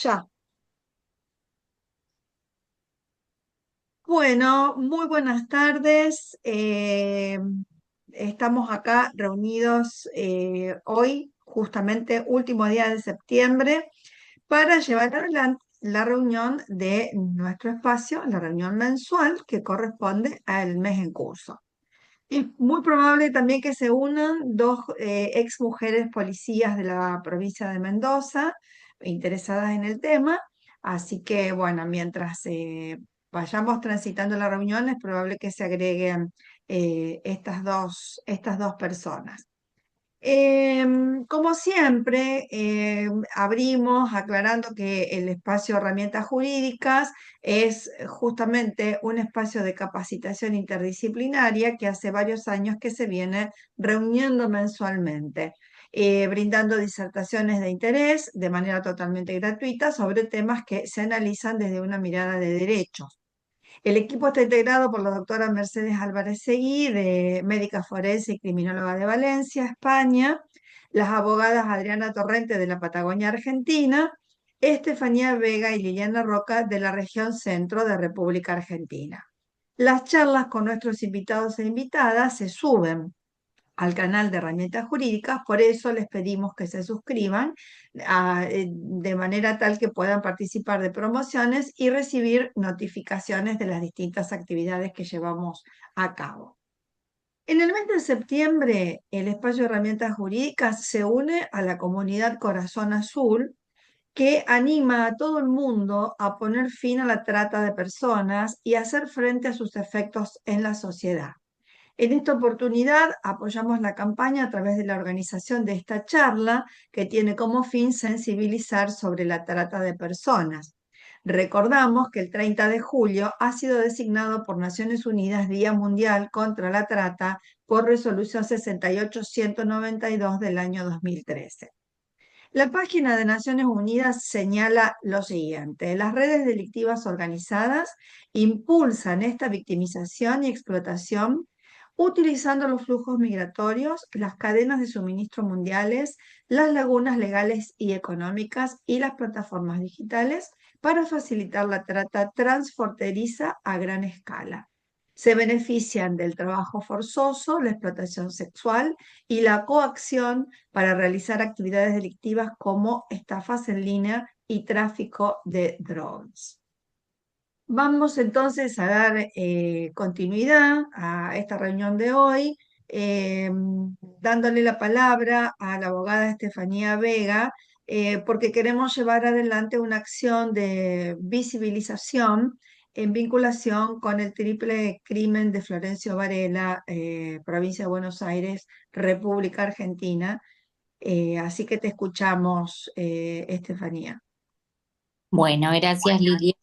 Ya. Bueno, muy buenas tardes. Estamos acá reunidos hoy, justamente último día de septiembre, para llevar adelante la reunión de nuestro espacio, la reunión mensual que corresponde al mes en curso. Es muy probable también que se unan dos ex mujeres policías de la provincia de Mendoza interesadas en el tema. Así que, bueno, mientras vayamos transitando la reunión, es probable que se agreguen estas dos personas. Como siempre, abrimos aclarando que el espacio Herramientas Jurídicas es justamente un espacio de capacitación interdisciplinaria que hace varios años que se viene reuniendo mensualmente, brindando disertaciones de interés de manera totalmente gratuita sobre temas que se analizan desde una mirada de derechos. El equipo está integrado por la doctora Mercedes Álvarez Seguí, de médica forense y criminóloga de Valencia, España, las abogadas Adriana Torrente de la Patagonia Argentina, Estefanía Vega y Liliana Roca de la región centro de República Argentina. Las charlas con nuestros invitados e invitadas se suben al canal de Herramientas Jurídicas, por eso les pedimos que se suscriban de manera tal que puedan participar de promociones y recibir notificaciones de las distintas actividades que llevamos a cabo. En el mes de septiembre, el espacio de Herramientas Jurídicas se une a la comunidad Corazón Azul, que anima a todo el mundo a poner fin a la trata de personas y hacer frente a sus efectos en la sociedad. En esta oportunidad apoyamos la campaña a través de la organización de esta charla que tiene como fin sensibilizar sobre la trata de personas. Recordamos que el 30 de julio ha sido designado por Naciones Unidas Día Mundial contra la Trata por resolución 68-192 del año 2013. La página de Naciones Unidas señala lo siguiente: las redes delictivas organizadas impulsan esta victimización y explotación utilizando los flujos migratorios, las cadenas de suministro mundiales, las lagunas legales y económicas y las plataformas digitales para facilitar la trata transfronteriza a gran escala. Se benefician del trabajo forzoso, la explotación sexual y la coacción para realizar actividades delictivas como estafas en línea y tráfico de drogas. Vamos entonces a dar continuidad a esta reunión de hoy, dándole la palabra a la abogada Estefanía Vega, porque queremos llevar adelante una acción de visibilización en vinculación con el triple crimen de Florencio Varela, provincia de Buenos Aires, República Argentina. Así que te escuchamos, Estefanía. Bueno, gracias Lili,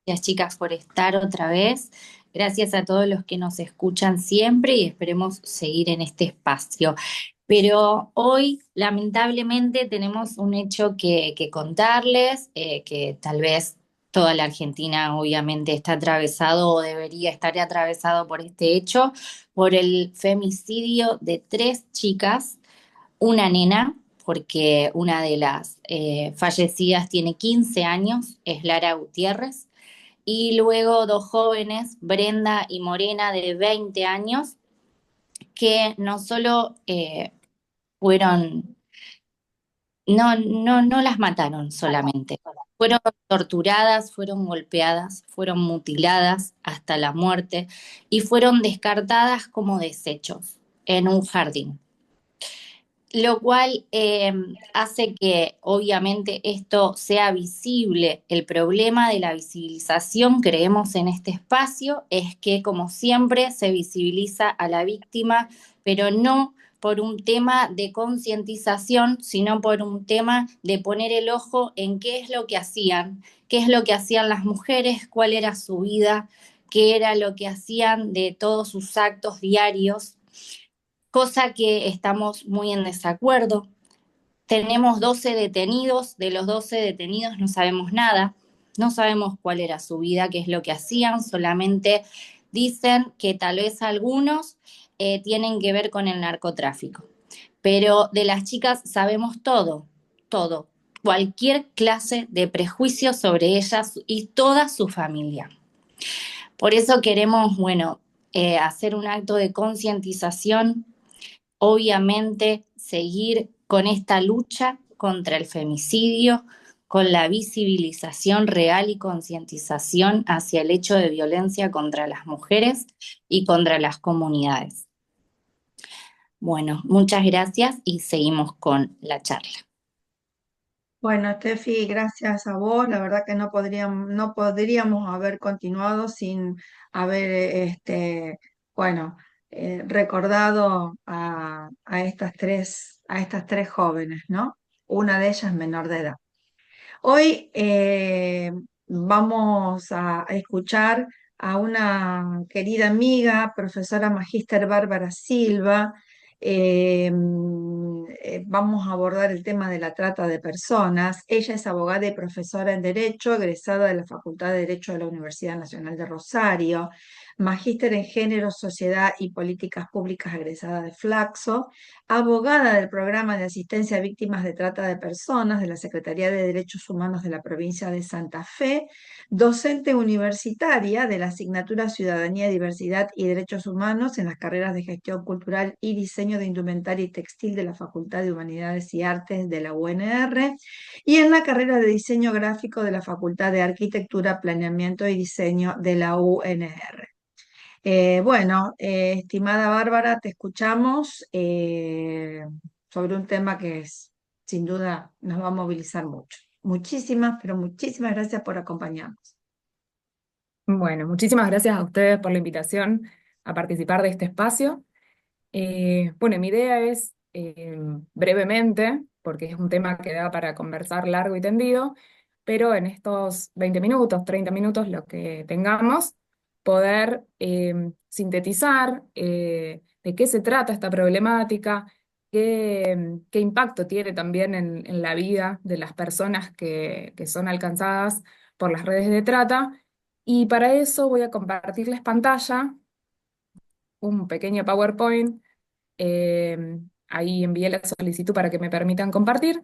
gracias chicas por estar otra vez. Gracias a todos los que nos escuchan siempre y esperemos seguir en este espacio. Pero hoy, lamentablemente, tenemos un hecho que contarles, que tal vez toda la Argentina obviamente está atravesado o debería estar atravesado por este hecho, por el femicidio de tres chicas, una nena, porque una de las fallecidas tiene 15 años, es Lara Gutiérrez, y luego dos jóvenes, Brenda y Morena, de 20 años, que no solo fueron, no las mataron solamente, fueron torturadas, fueron golpeadas, fueron mutiladas hasta la muerte y fueron descartadas como desechos en un jardín. Lo cual hace que obviamente esto sea visible. El problema de la visibilización, creemos en este espacio, es que como siempre se visibiliza a la víctima, pero no por un tema de concientización, sino por un tema de poner el ojo en qué es lo que hacían las mujeres, cuál era su vida, qué era lo que hacían de todos sus actos diarios, cosa que estamos muy en desacuerdo. Tenemos 12 detenidos, de los 12 detenidos no sabemos nada, no sabemos cuál era su vida, qué es lo que hacían, solamente dicen que tal vez algunos tienen que ver con el narcotráfico. Pero de las chicas sabemos todo, todo. cualquier clase de prejuicio sobre ellas y toda su familia. Por eso queremos, bueno, hacer un acto de concientización, obviamente seguir con esta lucha contra el femicidio, con la visibilización real y concientización hacia el hecho de violencia contra las mujeres y contra las comunidades. Bueno, muchas gracias y seguimos con la charla. Bueno, Steffi, gracias a vos. La verdad que no podríamos haber continuado sin haber, bueno, recordado a estas tres jóvenes, ¿no? Una de ellas menor de edad. Hoy vamos a escuchar a una querida amiga, profesora magíster Bárbara Silva. Vamos a abordar el tema de la trata de personas. Ella es abogada y profesora en Derecho, egresada de la Facultad de Derecho de la Universidad Nacional de Rosario, magíster en Género, Sociedad y Políticas Públicas, egresada de Flaxo, abogada del Programa de Asistencia a Víctimas de Trata de Personas de la Secretaría de Derechos Humanos de la provincia de Santa Fe, docente universitaria de la asignatura Ciudadanía, Diversidad y Derechos Humanos en las carreras de Gestión Cultural y Diseño de Indumentaria y Textil de la Facultad de Humanidades y Artes de la UNR y en la carrera de Diseño Gráfico de la Facultad de Arquitectura, Planeamiento y Diseño de la UNR. Bueno, estimada Bárbara, te escuchamos sobre un tema que sin duda nos va a movilizar mucho. Muchísimas, pero muchísimas gracias por acompañarnos. Bueno, muchísimas gracias a ustedes por la invitación a participar de este espacio. Bueno, mi idea es brevemente, porque es un tema que da para conversar largo y tendido, pero en estos 20 minutos, 30 minutos, lo que tengamos, poder sintetizar de qué se trata esta problemática, qué impacto tiene también en la vida de las personas que son alcanzadas por las redes de trata. Y para eso voy a compartirles pantalla, un pequeño PowerPoint. Ahí envié la solicitud para que me permitan compartir,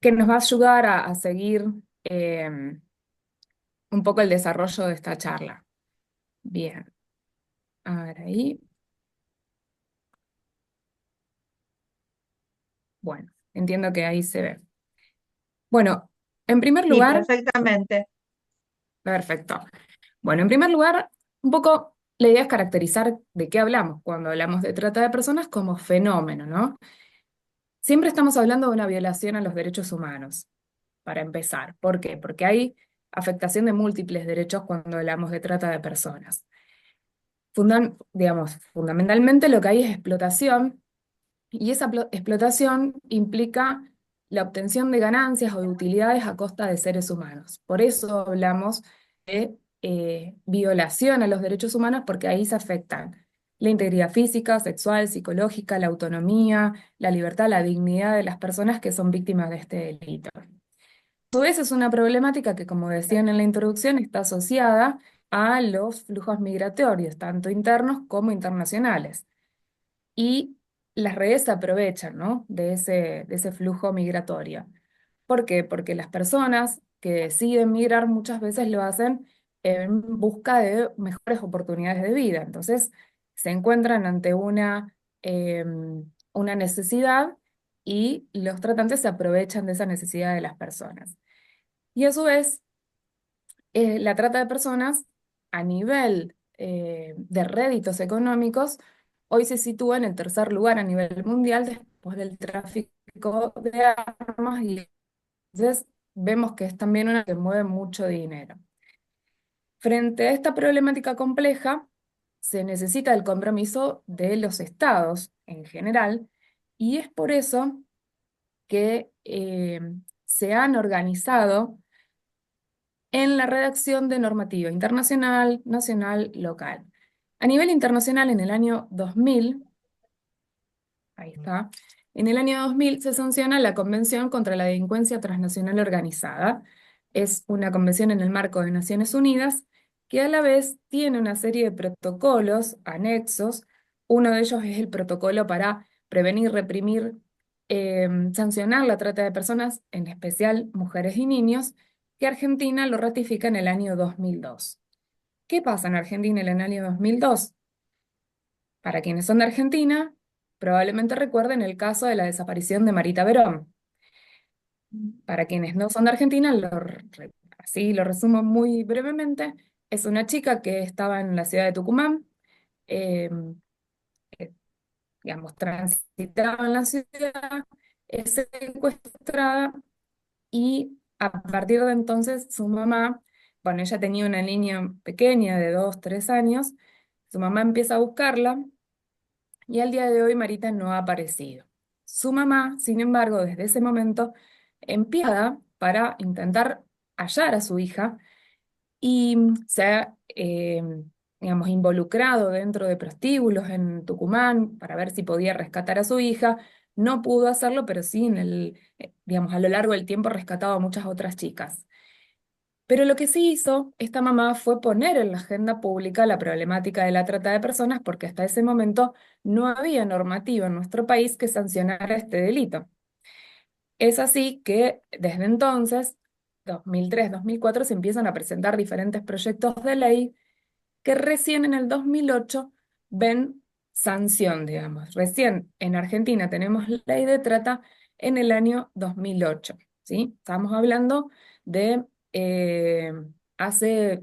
que nos va a ayudar a seguir eh, un poco el desarrollo de esta charla. Bien, a ver ahí. Bueno, entiendo que ahí se ve. Bueno, en primer Sí, lugar, perfectamente. perfecto. Bueno, en primer lugar, un poco la idea es caracterizar de qué hablamos cuando hablamos de trata de personas como fenómeno, ¿no? Siempre estamos hablando de una violación a los derechos humanos, para empezar. ¿Por qué? Porque hay afectación de múltiples derechos cuando hablamos de trata de personas. Digamos, fundamentalmente lo que hay es explotación, y esa explotación implica la obtención de ganancias o de utilidades a costa de seres humanos. Por eso hablamos de violación a los derechos humanos, porque ahí se afectan la integridad física, sexual, psicológica, la autonomía, la libertad, la dignidad de las personas que son víctimas de este delito. A su vez es una problemática que, como decían en la introducción, está asociada a los flujos migratorios, tanto internos como internacionales. Y las redes se aprovechan, ¿no?, de ese flujo migratorio. ¿Por qué? Porque las personas que deciden migrar muchas veces lo hacen en busca de mejores oportunidades de vida. Entonces, se encuentran ante una necesidad, y los tratantes se aprovechan de esa necesidad de las personas. Y a su vez, la trata de personas a nivel de réditos económicos hoy se sitúa en el tercer lugar a nivel mundial después del tráfico de armas, y entonces vemos que es también una que mueve mucho dinero. Frente a esta problemática compleja, se necesita el compromiso de los estados en general, y es por eso que se han organizado en la redacción de normativa internacional, nacional, local. A nivel internacional, en el año 2000, ahí está, en el año 2000 se sanciona la Convención contra la Delincuencia Transnacional Organizada. Es una convención en el marco de Naciones Unidas que a la vez tiene una serie de protocolos anexos. Uno de ellos es el protocolo para prevenir, reprimir sancionar la trata de personas, en especial mujeres y niños, que Argentina lo ratifica en el año 2002. ¿Qué pasa en Argentina en el año 2002? Para quienes son de Argentina, probablemente recuerden el caso de la desaparición de Marita Verón. Para quienes no son de Argentina, así lo resumo muy brevemente, es una chica que estaba en la ciudad de Tucumán, eh, digamos, transitaba en la ciudad, es secuestrada y a partir de entonces su mamá, bueno, ella tenía una niña pequeña de 2, 3 años, su mamá empieza a buscarla y al día de hoy Marita no ha aparecido. Su mamá, sin embargo, desde ese momento empieza para intentar hallar a su hija y se ha, digamos, involucrado dentro de prostíbulos en Tucumán para ver si podía rescatar a su hija. No pudo hacerlo, pero sí digamos, a lo largo del tiempo ha rescatado a muchas otras chicas. Pero lo que sí hizo esta mamá fue poner en la agenda pública la problemática de la trata de personas porque hasta ese momento no había normativa en nuestro país que sancionara este delito. Es así que desde entonces, 2003, 2004, se empiezan a presentar diferentes proyectos de ley que recién en el 2008 ven sanción, digamos. Recién en Argentina tenemos ley de trata en el año 2008, ¿sí? Estamos hablando de hace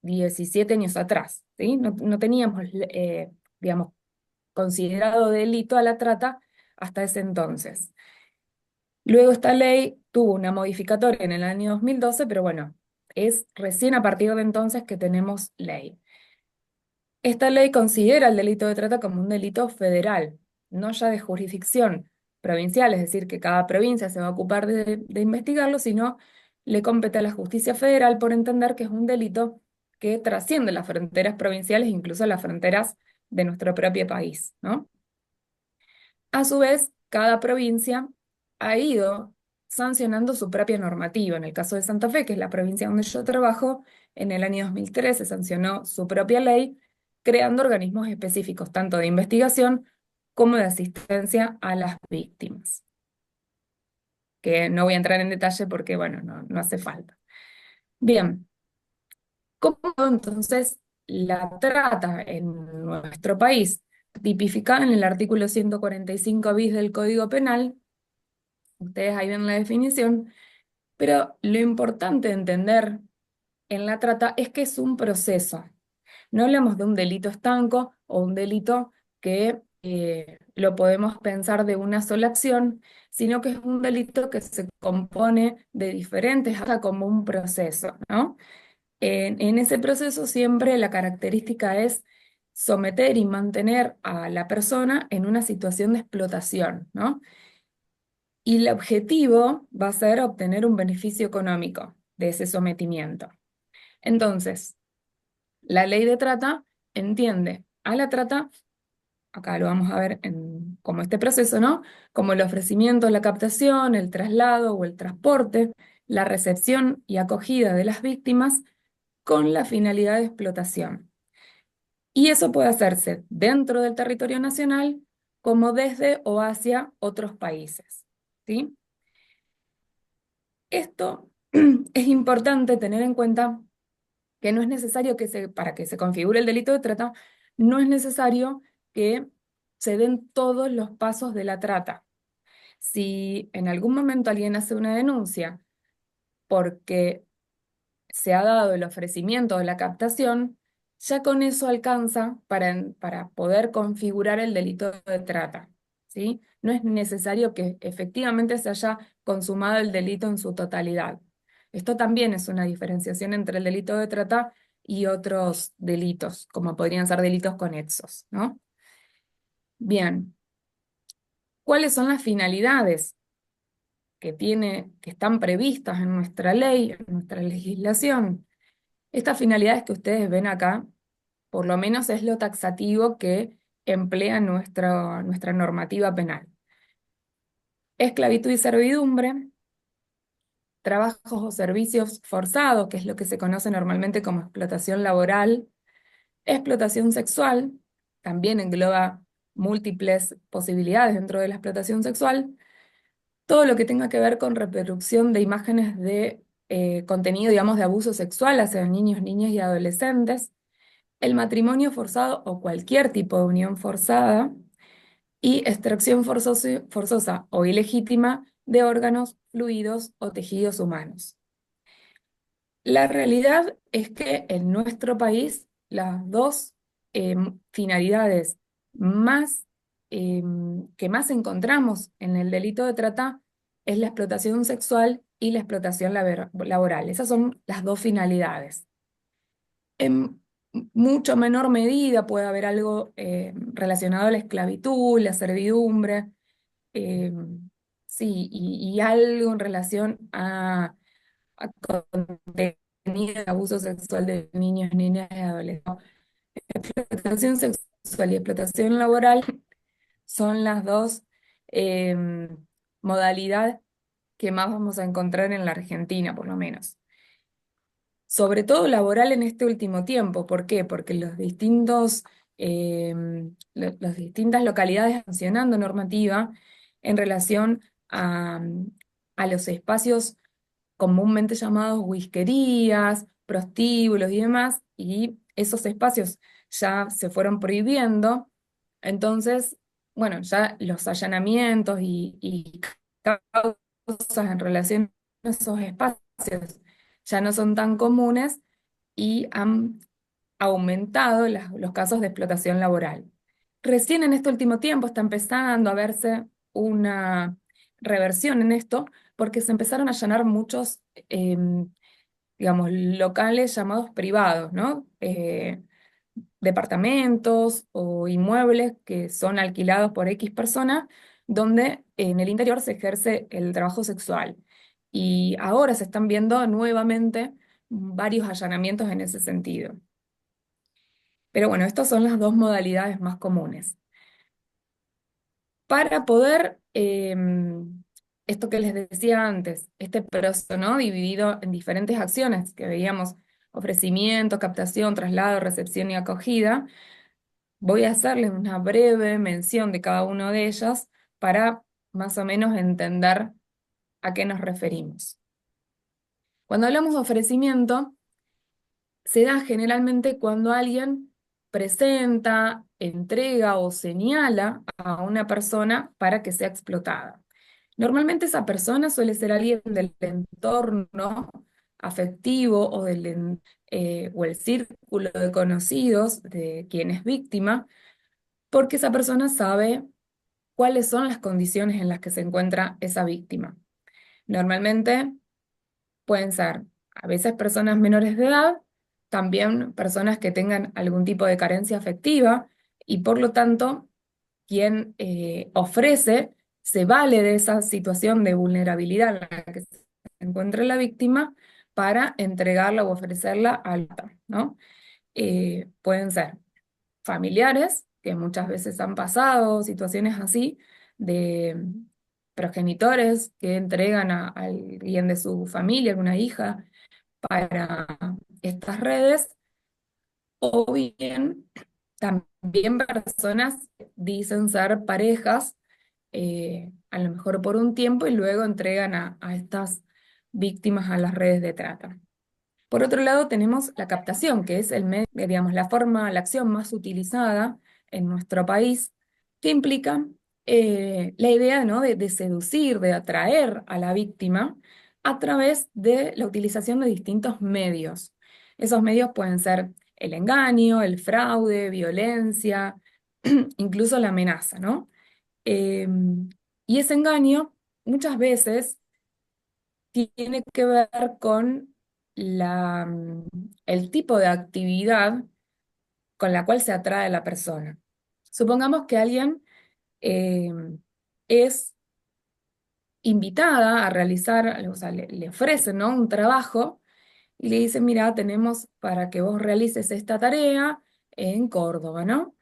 17 años atrás, ¿sí? No teníamos, digamos, considerado delito a la trata hasta ese entonces. Luego esta ley tuvo una modificatoria en el año 2012, pero bueno, es recién a partir de entonces que tenemos ley. Esta ley considera el delito de trata como un delito federal, no ya de jurisdicción provincial, es decir, que cada provincia se va a ocupar de investigarlo, sino le compete a la justicia federal por entender que es un delito que trasciende las fronteras provinciales, incluso las fronteras de nuestro propio país, ¿no? A su vez, cada provincia ha ido sancionando su propia normativa. En el caso de Santa Fe, que es la provincia donde yo trabajo, en el año 2013 sancionó su propia ley, creando organismos específicos, tanto de investigación como de asistencia a las víctimas, que no voy a entrar en detalle porque, bueno, no hace falta. Bien, ¿cómo entonces la trata en nuestro país? Tipificada en el artículo 145 bis del Código Penal, ustedes ahí ven la definición, pero lo importante de entender en la trata es que es un proceso. No hablamos de un delito estanco o un delito que lo podemos pensar de una sola acción, sino que es un delito que se compone de diferentes, hasta como un proceso, ¿no? En ese proceso siempre la característica es someter y mantener a la persona en una situación de explotación, ¿no? Y el objetivo va a ser obtener un beneficio económico de ese sometimiento. Entonces, la ley de trata entiende a la trata, acá lo vamos a ver como este proceso, ¿no? Como el ofrecimiento, la captación, el traslado o el transporte, la recepción y acogida de las víctimas con la finalidad de explotación. Y eso puede hacerse dentro del territorio nacional como desde o hacia otros países, ¿sí? Esto es importante tener en cuenta que no es necesario para que se configure el delito de trata, no es necesario que se den todos los pasos de la trata. Si en algún momento alguien hace una denuncia porque se ha dado el ofrecimiento de la captación, ya con eso alcanza para poder configurar el delito de trata, ¿sí? No es necesario que efectivamente se haya consumado el delito en su totalidad. Esto también es una diferenciación entre el delito de trata y otros delitos, como podrían ser delitos conexos, ¿no? Bien, ¿cuáles son las finalidades que están previstas en nuestra ley, en nuestra legislación? Estas finalidades que ustedes ven acá, por lo menos es lo taxativo que emplea nuestra normativa penal. Esclavitud y servidumbre, trabajos o servicios forzados, que es lo que se conoce normalmente como explotación laboral, explotación sexual, también engloba múltiples posibilidades dentro de la explotación sexual, todo lo que tenga que ver con reproducción de imágenes de contenido, digamos, de abuso sexual hacia niños, niñas y adolescentes, el matrimonio forzado o cualquier tipo de unión forzada, y extracción forzosa o ilegítima de órganos, fluidos o tejidos humanos. La realidad es que en nuestro país las dos finalidades más, que más encontramos en el delito de trata es la explotación sexual y la explotación laboral. Esas son las dos finalidades. En mucho menor medida puede haber algo relacionado a la esclavitud, la servidumbre, eh, sí, y algo en relación a contenido de abuso sexual de niños, niñas y adolescentes. Explotación sexual y explotación laboral son las dos modalidades que más vamos a encontrar en la Argentina, por lo menos. Sobre todo laboral en este último tiempo. ¿Por qué? Porque las distintas localidades están sancionando normativa en relación a los espacios comúnmente llamados whiskerías, prostíbulos y demás, y esos espacios ya se fueron prohibiendo. Entonces, bueno, ya los allanamientos y causas en relación a esos espacios ya no son tan comunes y han aumentado los casos de explotación laboral. Recién en este último tiempo está empezando a verse una reversión en esto porque se empezaron a allanar muchos, digamos, locales llamados privados, ¿no? Departamentos o inmuebles que son alquilados por X personas, donde en el interior se ejerce el trabajo sexual. Y ahora se están viendo nuevamente varios allanamientos en ese sentido. Pero bueno, estas son las dos modalidades más comunes. Para poder, esto que les decía antes, este proceso, ¿no? Dividido en diferentes acciones que veíamos, ofrecimiento, captación, traslado, recepción y acogida, voy a hacerles una breve mención de cada uno de ellas para más o menos entender a qué nos referimos. Cuando hablamos de ofrecimiento, se da generalmente cuando alguien presenta, entrega o señala a una persona para que sea explotada. Normalmente esa persona suele ser alguien del entorno afectivo o el círculo de conocidos de quien es víctima, porque esa persona sabe cuáles son las condiciones en las que se encuentra esa víctima. Normalmente pueden ser a veces personas menores de edad, también personas que tengan algún tipo de carencia afectiva y por lo tanto quien ofrece se vale de esa situación de vulnerabilidad en la que se encuentra la víctima para entregarla o ofrecerla a la otra, ¿no? Pueden ser familiares, que muchas veces han pasado situaciones así, de progenitores que entregan a alguien de su familia, alguna hija, para estas redes, o bien también personas dicen ser parejas, a lo mejor por un tiempo, y luego entregan a estas víctimas a las redes de trata. Por otro lado, tenemos la captación, que es digamos, la forma, la acción más utilizada en nuestro país, que implica la idea, ¿no? de seducir, de atraer a la víctima a través de la utilización de distintos medios. Esos medios pueden ser el engaño, el fraude, violencia, incluso la amenaza, ¿no? Y ese engaño muchas veces tiene que ver con el tipo de actividad con la cual se atrae a la persona. Supongamos que alguien eh, es invitada a realizar, o sea, le ofrecen, ¿no? un trabajo y le dicen, mira, tenemos para que vos realices esta tarea en Córdoba, ¿no?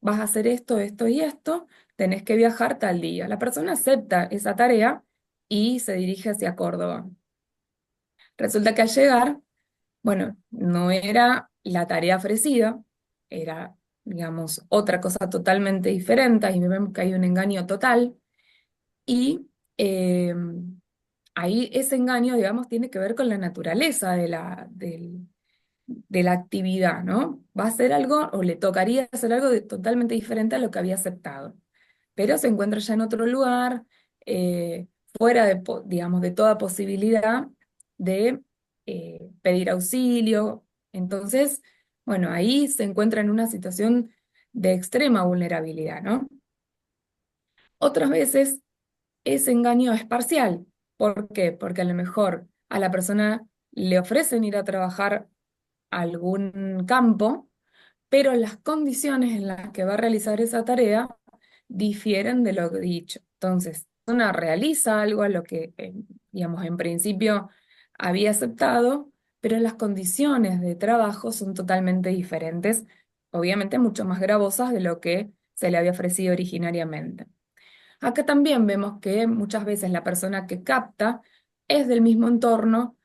Vas a hacer esto, esto y esto, tenés que viajar tal día. La persona acepta esa tarea y se dirige hacia Córdoba. Resulta que al llegar, bueno, no era la tarea ofrecida, era digamos, otra cosa totalmente diferente, y vemos que hay un engaño total, y eh, ahí ese engaño, digamos, tiene que ver con la naturaleza de la actividad, ¿no? Va a hacer algo o le tocaría hacer algo totalmente diferente a lo que había aceptado, pero se encuentra ya en otro lugar, fuera de, digamos, de toda posibilidad de pedir auxilio. Entonces, bueno, ahí se encuentra en una situación de extrema vulnerabilidad, ¿no? Otras veces ese engaño es parcial. ¿Por qué? Porque a lo mejor a la persona le ofrecen ir a trabajar a algún campo, pero las condiciones en las que va a realizar esa tarea difieren de lo dicho. Entonces, la persona realiza algo a lo que, digamos, en principio había aceptado, pero las condiciones de trabajo son totalmente diferentes, obviamente mucho más gravosas de lo que se le había ofrecido originariamente. Acá también vemos que muchas veces la persona que capta es del mismo entorno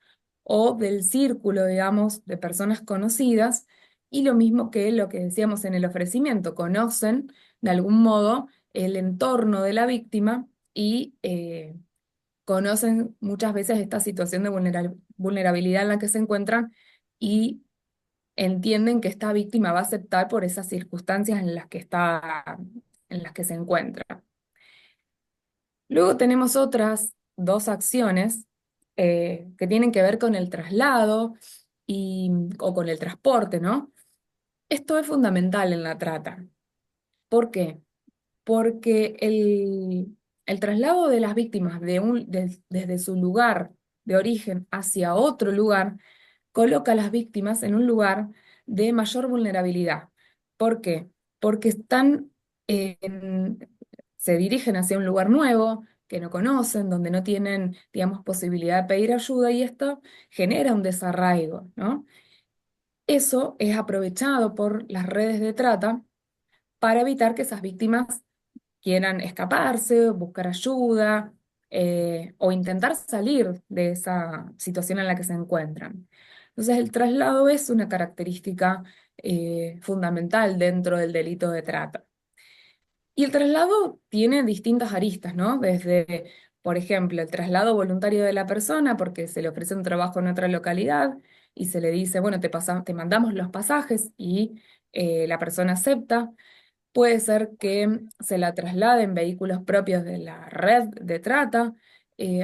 o del círculo, digamos, de personas conocidas, y lo mismo que lo que decíamos en el ofrecimiento, conocen de algún modo el entorno de la víctima y conocen muchas veces esta situación de vulnerabilidad en la que se encuentran y entienden que esta víctima va a aceptar por esas circunstancias en las que está, en las que se encuentra. Luego tenemos otras dos acciones que tienen que ver con el traslado o con el transporte, ¿no? Esto es fundamental en la trata. ¿Por qué? Porque el traslado de las víctimas desde su lugar de origen hacia otro lugar coloca a las víctimas en un lugar de mayor vulnerabilidad. ¿Por qué? Porque se dirigen hacia un lugar nuevo, que no conocen, donde no tienen, digamos, posibilidad de pedir ayuda, y esto genera un desarraigo, ¿no? Eso es aprovechado por las redes de trata para evitar que esas víctimas quieran escaparse, buscar ayuda, o intentar salir de esa situación en la que se encuentran. Entonces, el traslado es una característica fundamental dentro del delito de trata. Y el traslado tiene distintas aristas, ¿no? Desde, por ejemplo, el traslado voluntario de la persona porque se le ofrece un trabajo en otra localidad y se le dice, bueno, te mandamos los pasajes, y la persona acepta. Puede ser que se la traslade en vehículos propios de la red de trata.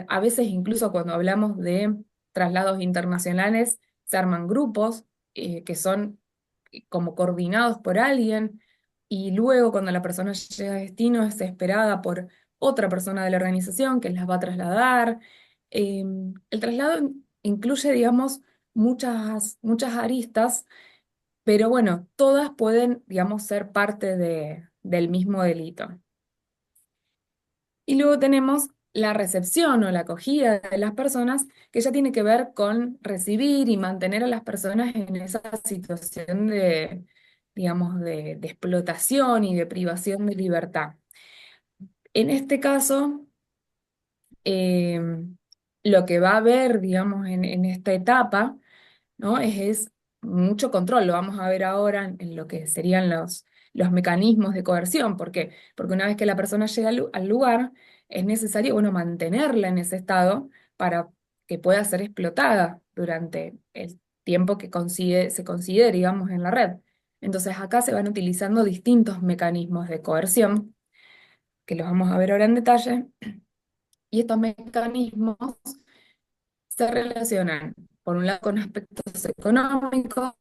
A veces, incluso cuando hablamos de traslados internacionales, se arman grupos que son como coordinados por alguien, y luego cuando la persona llega a destino es esperada por otra persona de la organización que las va a trasladar. El traslado incluye, digamos, muchas aristas, pero bueno, todas pueden, digamos, ser parte del mismo delito. Y luego tenemos la recepción o la acogida de las personas, que ya tiene que ver con recibir y mantener a las personas en esa situación de, digamos, de explotación y de privación de libertad. En este caso, eh, lo que va a haber, digamos, en esta etapa, ¿no? Es mucho control. Lo vamos a ver ahora en lo que serían los mecanismos de coerción. ¿Por qué? Porque una vez que la persona llega al lugar, es necesario, bueno, mantenerla en ese estado para que pueda ser explotada durante el tiempo que se considere, digamos, en la red. Entonces acá se van utilizando distintos mecanismos de coerción, que los vamos a ver ahora en detalle, y estos mecanismos se relacionan, por un lado, con aspectos económicos,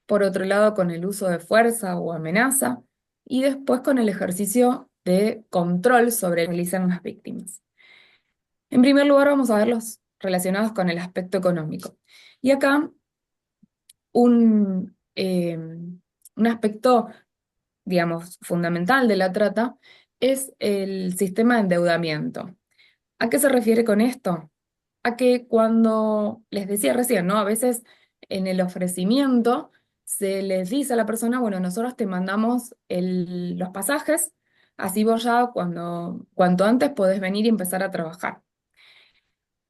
por otro lado, con el uso de fuerza o amenaza, y después con el ejercicio de control sobre lo que realizan las víctimas. En primer lugar, vamos a ver los relacionados con el aspecto económico. Y acá un aspecto, digamos, fundamental de la trata es el sistema de endeudamiento. ¿A qué se refiere con esto? A que cuando les decía recién, ¿no? A veces en el ofrecimiento se les dice a la persona, bueno, nosotros te mandamos los pasajes, así vos ya cuanto antes podés venir y empezar a trabajar.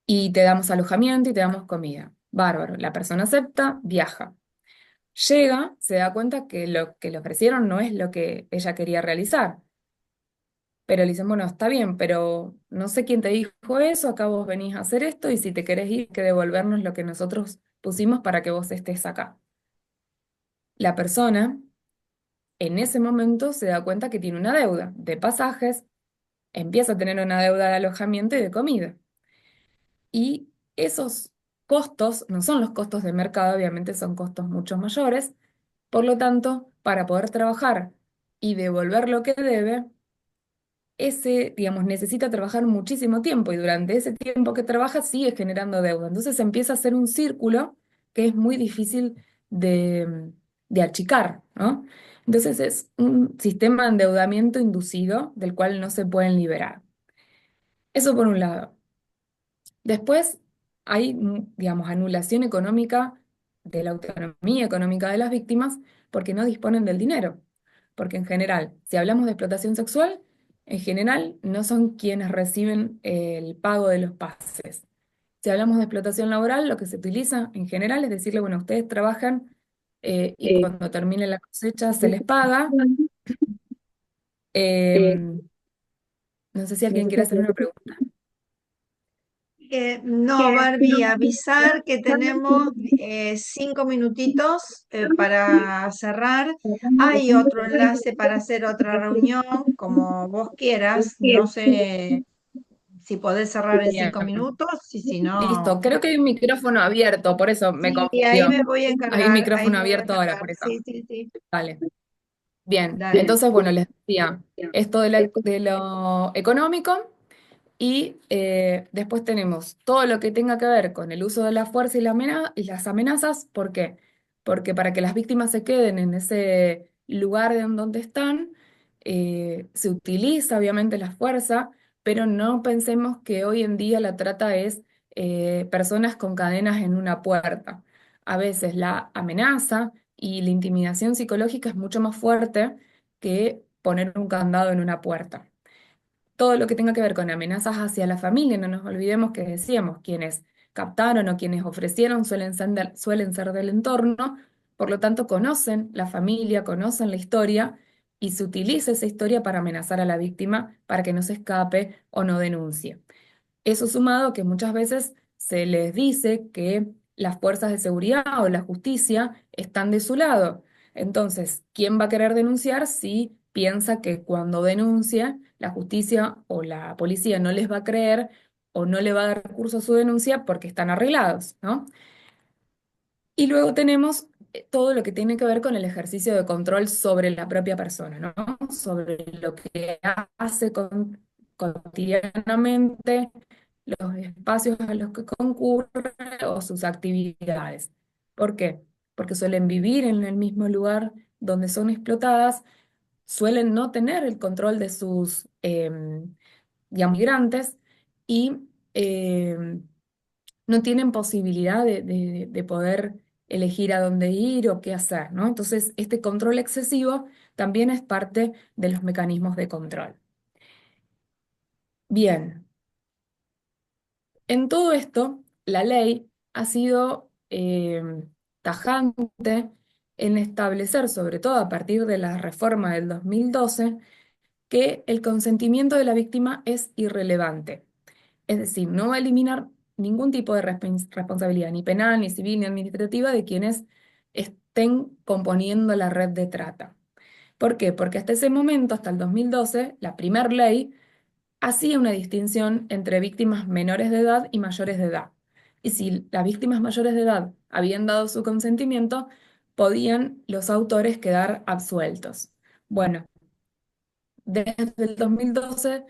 Y te damos alojamiento y te damos comida. Bárbaro, la persona acepta, viaja. Llega, se da cuenta que lo que le ofrecieron no es lo que ella quería realizar. Pero le dicen, bueno, está bien, pero no sé quién te dijo eso, acá vos venís a hacer esto y si te querés ir, hay que devolvernos lo que nosotros pusimos para que vos estés acá. La persona en ese momento se da cuenta que tiene una deuda de pasajes, empieza a tener una deuda de alojamiento y de comida. Y esos costos no son los costos de mercado, obviamente son costos mucho mayores. Por lo tanto, para poder trabajar y devolver lo que debe, digamos, necesita trabajar muchísimo tiempo y durante ese tiempo que trabaja sigue generando deuda. Entonces empieza a ser un círculo que es muy difícil de achicar, ¿no? Entonces es un sistema de endeudamiento inducido del cual no se pueden liberar. Eso por un lado. Después hay, digamos, anulación económica de la autonomía económica de las víctimas porque no disponen del dinero. Porque en general, si hablamos de explotación sexual, en general no son quienes reciben el pago de los pases. Si hablamos de explotación laboral, lo que se utiliza en general es decirle, bueno, ustedes trabajan y cuando termine la cosecha se les paga. Em, no sé si alguien quiere hacer una pregunta. No, Barbie, avisar que tenemos 5 minutitos para cerrar. Hay otro enlace para hacer otra reunión, como vos quieras. No sé si podés cerrar en Bien. 5 minutos y si Listo, no, creo que hay un micrófono abierto, por eso me sí, ahí confundió. me voy a Hay un encargar, ahí micrófono me voy a abierto ahora, encargar. por eso. Sí, sí, sí. Vale. Bien, Dale. entonces, bueno, les decía, esto de lo económico y después tenemos todo lo que tenga que ver con el uso de la fuerza y y las amenazas. ¿Por qué? Porque para que las víctimas se queden en ese lugar en donde están, se utiliza obviamente la fuerza, pero no pensemos que hoy en día la trata es personas con cadenas en una puerta. A veces la amenaza y la intimidación psicológica es mucho más fuerte que poner un candado en una puerta. Todo lo que tenga que ver con amenazas hacia la familia, no nos olvidemos que decíamos, quienes captaron o quienes ofrecieron suelen ser del entorno, por lo tanto conocen la familia, conocen la historia y se utiliza esa historia para amenazar a la víctima para que no se escape o no denuncie. Eso sumado a que muchas veces se les dice que las fuerzas de seguridad o la justicia están de su lado. Entonces, ¿quién va a querer denunciar si piensa que cuando denuncia la justicia o la policía no les va a creer o no le va a dar curso a su denuncia porque están arreglados, ¿no? Y luego tenemos todo lo que tiene que ver con el ejercicio de control sobre la propia persona, ¿no? Sobre lo que hace cotidianamente, los espacios a los que concurre o sus actividades. ¿Por qué? Porque suelen vivir en el mismo lugar donde son explotadas, suelen no tener el control de sus digamos, migrantes y no tienen posibilidad de poder elegir a dónde ir o qué hacer, ¿no? Entonces, este control excesivo también es parte de los mecanismos de control. Bien, en todo esto, la ley ha sido tajante en establecer, sobre todo a partir de la reforma del 2012, que el consentimiento de la víctima es irrelevante. Es decir, no va a eliminar ningún tipo de responsabilidad, ni penal, ni civil, ni administrativa, de quienes estén componiendo la red de trata. ¿Por qué? Porque hasta ese momento, hasta el 2012, la primer ley hacía una distinción entre víctimas menores de edad y mayores de edad. Y si las víctimas mayores de edad habían dado su consentimiento, podían los autores quedar absueltos. Bueno, desde el 2012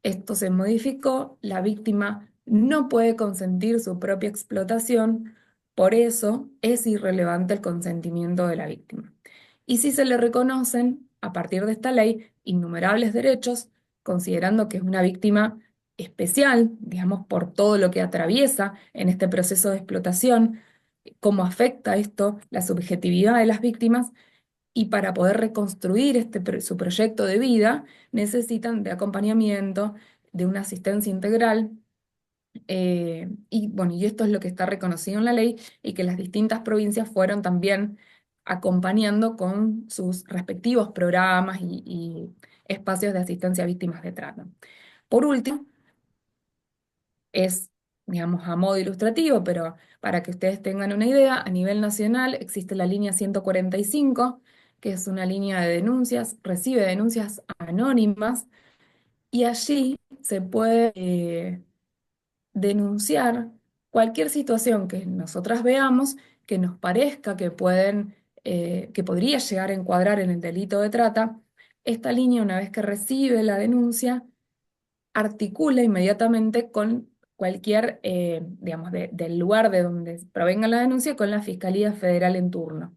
esto se modificó, la víctima no puede consentir su propia explotación, por eso es irrelevante el consentimiento de la víctima. Y si se le reconocen, a partir de esta ley, innumerables derechos, considerando que es una víctima especial, digamos, por todo lo que atraviesa en este proceso de explotación, cómo afecta esto la subjetividad de las víctimas, y para poder reconstruir su proyecto de vida, necesitan de acompañamiento, de una asistencia integral. Y bueno, y esto es lo que está reconocido en la ley y que las distintas provincias fueron también acompañando con sus respectivos programas y espacios de asistencia a víctimas de trata. Por último, es, digamos, a modo ilustrativo, pero para que ustedes tengan una idea, a nivel nacional existe la línea 145, que es una línea de denuncias, recibe denuncias anónimas y allí se puede denunciar cualquier situación que nosotras veamos que nos parezca que podría llegar a encuadrar en el delito de trata. Esta línea, una vez que recibe la denuncia, articula inmediatamente con cualquier, digamos, del lugar de donde provenga la denuncia con la Fiscalía Federal en turno.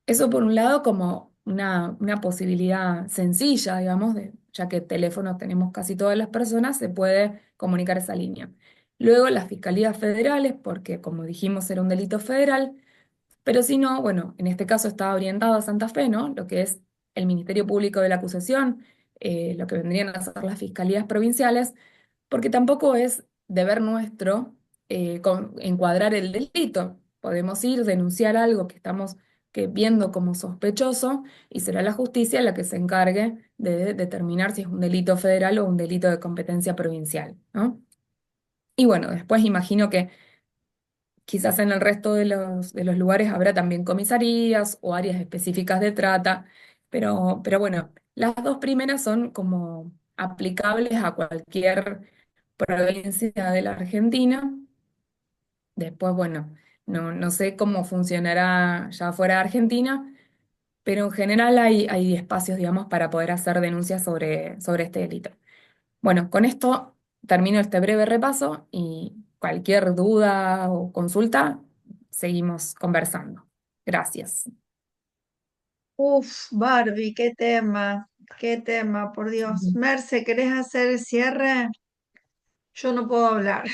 Eso por un lado como una posibilidad sencilla, digamos, ya que teléfonos tenemos casi todas las personas, se puede comunicar esa línea. Luego las fiscalías federales, porque como dijimos era un delito federal, pero si no, bueno, en este caso está orientado a Santa Fe, ¿no? Lo que es el Ministerio Público de la Acusación, lo que vendrían a ser las fiscalías provinciales, porque tampoco es deber nuestro encuadrar el delito. Podemos ir, denunciar algo que estamos viendo como sospechoso y será la justicia la que se encargue de determinar si es un delito federal o un delito de competencia provincial, ¿no? Y bueno, después imagino que quizás en el resto de los lugares habrá también comisarías o áreas específicas de trata, pero bueno, las dos primeras son como aplicables a cualquier provincia de la Argentina. Después, bueno, no sé cómo funcionará ya fuera de Argentina, pero en general hay espacios, digamos, para poder hacer denuncias sobre este delito. Bueno, con esto termino este breve repaso y cualquier duda o consulta, seguimos conversando. Gracias. Uf, Barbie, qué tema, por Dios. Ujú. Merce, ¿querés hacer el cierre? Yo no puedo hablar.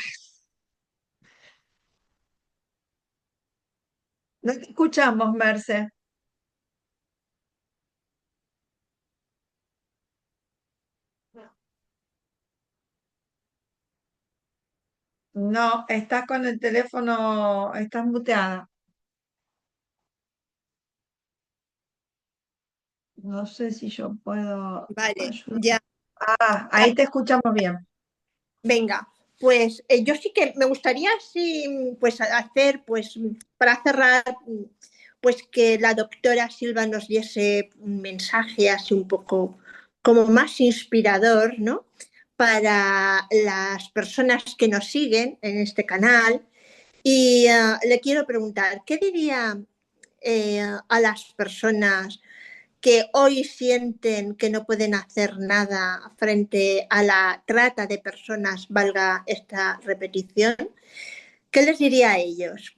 No te escuchamos, Merce. No, estás con el teléfono, estás muteada. No sé si yo puedo Vale, ayudar. ya. Ah, ahí te escuchamos bien. Venga, pues yo sí que me gustaría sí, pues hacer, pues para cerrar, pues que la doctora Silva nos diese un mensaje así un poco como más inspirador, ¿no? Para las personas que nos siguen en este canal. Y le quiero preguntar, ¿qué diría a las personas que hoy sienten que no pueden hacer nada frente a la trata de personas, valga esta repetición? ¿Qué les diría a ellos?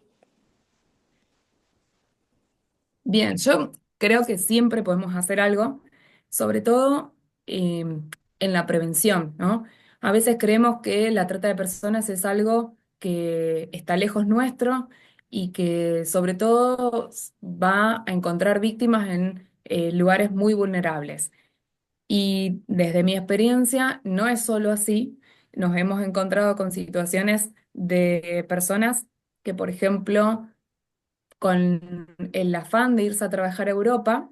Bien, yo creo que siempre podemos hacer algo, sobre todo en la prevención, ¿no? A veces creemos que la trata de personas es algo que está lejos nuestro y que sobre todo va a encontrar víctimas en lugares muy vulnerables. Y desde mi experiencia no es solo así. Nos hemos encontrado con situaciones de personas que, por ejemplo, con el afán de irse a trabajar a Europa,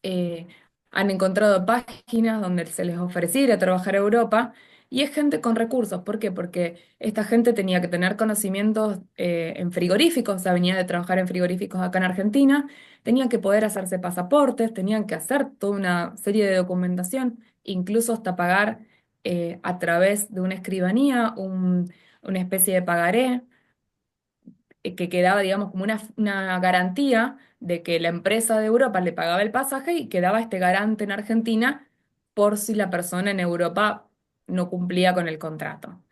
eh, han encontrado páginas donde se les ofrecía ir a trabajar a Europa y es gente con recursos. ¿Por qué? Porque esta gente tenía que tener conocimientos en frigoríficos, o sea, venía de trabajar en frigoríficos acá en Argentina, tenían que poder hacerse pasaportes, tenían que hacer toda una serie de documentación, incluso hasta pagar a través de una escribanía una especie de pagaré que quedaba, digamos, como una garantía de que la empresa de Europa le pagaba el pasaje y quedaba este garante en Argentina por si la persona en Europa no cumplía con el contrato.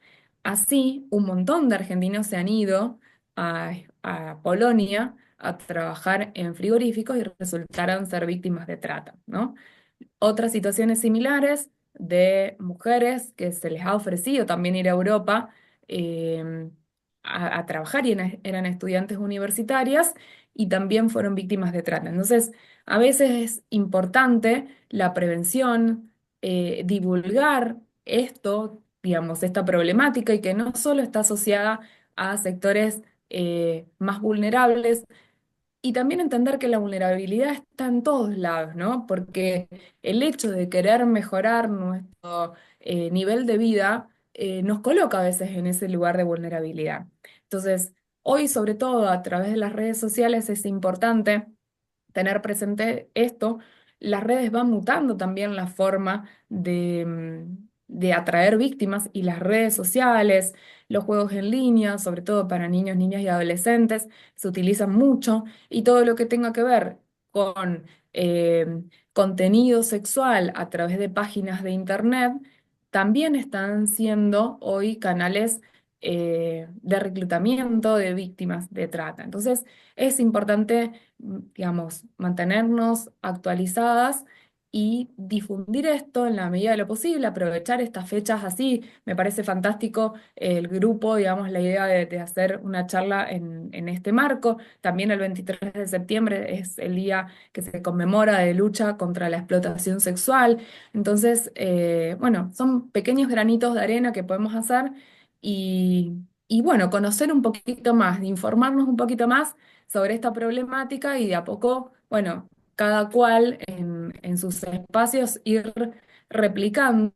Así, un montón de argentinos se han ido a Polonia a trabajar en frigoríficos y resultaron ser víctimas de trata, ¿no? Otras situaciones similares de mujeres que se les ha ofrecido también ir a Europa eh, a trabajar y eran estudiantes universitarias y también fueron víctimas de trata. Entonces, a veces es importante la prevención, divulgar esto, digamos, esta problemática y que no solo está asociada a sectores más vulnerables, Y también entender que la vulnerabilidad está en todos lados, ¿no? Porque el hecho de querer mejorar nuestro nivel de vida nos coloca a veces en ese lugar de vulnerabilidad. Entonces, hoy sobre todo a través de las redes sociales es importante tener presente esto. Las redes van mutando también la forma de atraer víctimas y las redes sociales, los juegos en línea, sobre todo para niños, niñas y adolescentes, se utilizan mucho y todo lo que tenga que ver con contenido sexual a través de páginas de internet también están siendo hoy canales de reclutamiento de víctimas de trata. Entonces, es importante digamos, mantenernos actualizadas y difundir esto en la medida de lo posible, aprovechar estas fechas así. Me parece fantástico el grupo, digamos, la idea de hacer una charla en este marco. También el 23 de septiembre es el día que se conmemora de lucha contra la explotación sexual. Entonces, bueno, son pequeños granitos de arena que podemos hacer y bueno, conocer un poquito más, informarnos un poquito más sobre esta problemática y de a poco, bueno, cada cual en sus espacios ir replicando